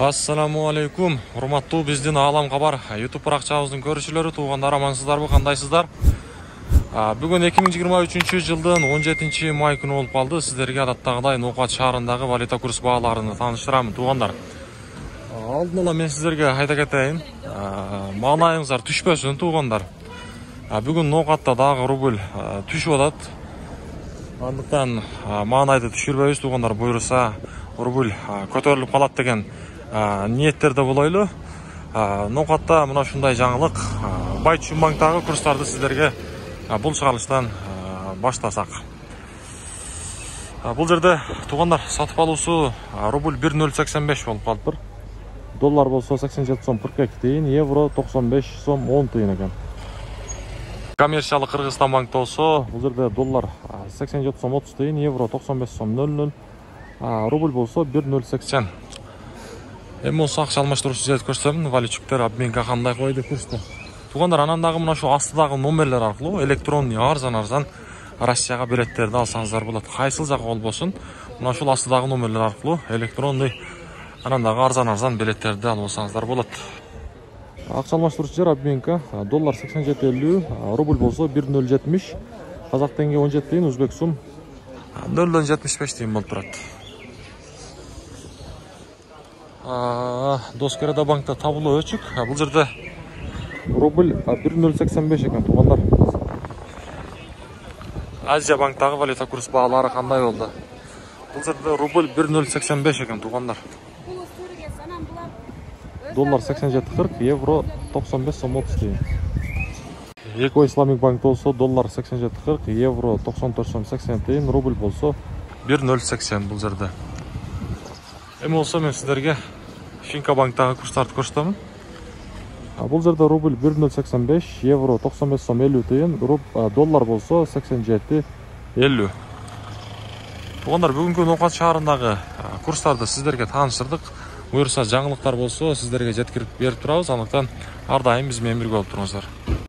Assalamu alaikum. Урматтуу биздин Алам Кабар YouTube баракчабыздын көрүүчүлөрү, туугандар, амансыздарбы, кандайсыздар? Бүгүн 2023 жылдын 17 май күнү болуп калды. Сиздерге адаттагыдай Ноокат шаарындагы валюта курс бааларын таныштырам, туугандар. Алдын ала мен сиздерге айта кетейин. Маанайыңыздар түшпөсүн, туугандар. Бүгүн Ноокатта дагы рубль түшүп атат. Андыктан маанайды түшүрбөйбүз, туугандар. Буюрса рубль көтөрүлүп калат деген ниеттерде болойлу. Ноокатта мына ушундай жаңылык. Байтүшүн банктагы курстарды сиздерге бул чыгарылыштан баштасак. Бул жерде туугандар сатып алуусу рубль 1.085 болуп калыптыр. Доллар болсо 87 сом 42 тыйын, евро 95 сом 10 тыйын экен. Коммерциялык Кыргызстан банкта болсо бул жерде доллар 87 сом 30 тыйын, евро 95 сом 00, рубль болсо 1.080. Эми осы акча алмаштыруучу жерди көрсөтөм, валютчиктер обменге кандай койду курсту. Туугандар, анан дагы мына ушул астыдагы номерлер аркылуу электронный арзан Россияга билеттерди алсаңыздар болот. Кайсыл жак болбосун, мына ушул астыдагы номерлер аркылуу электронный анан дагы арзан билеттерди алып алсаңыздар болот. Акча алмаштыруучу жер обменка, доллар 87.50, рубль болсо 1.070, казак теңге 17 тыйын, өзбек сум 0.75 тыйын болуп турат. Доскерада банкта табылуу өчүк. Бул жерде рубль 1.085 экен, туугандар. Азия банктагы валюта курс баалары кандай болду? Бул жерде рубль 1.085 экен, туугандар. Доллар 87.40, евро 95 сом 30 тыйын. Эко Исламик банкта болсо доллар 87.40, евро 94 сом 80 тыйын, рубль болсо 1.080 бул жерде. Эми болсо мен сиздерге Шинка банктагы курстарды көрсөтөм. Бул жерде рубль 1.085, евро 95 сом 50 тыйын, доллар болсо 87.50. Туугандар, бүгүнкү Ноокат шаарындагы курстарды сиздерге тааныштырдык. Буюрса жаңылыктар болсо сиздерге жеткирип берип турабыз. Андыктан ар дайым биз менен бирге болуп туруңуздар.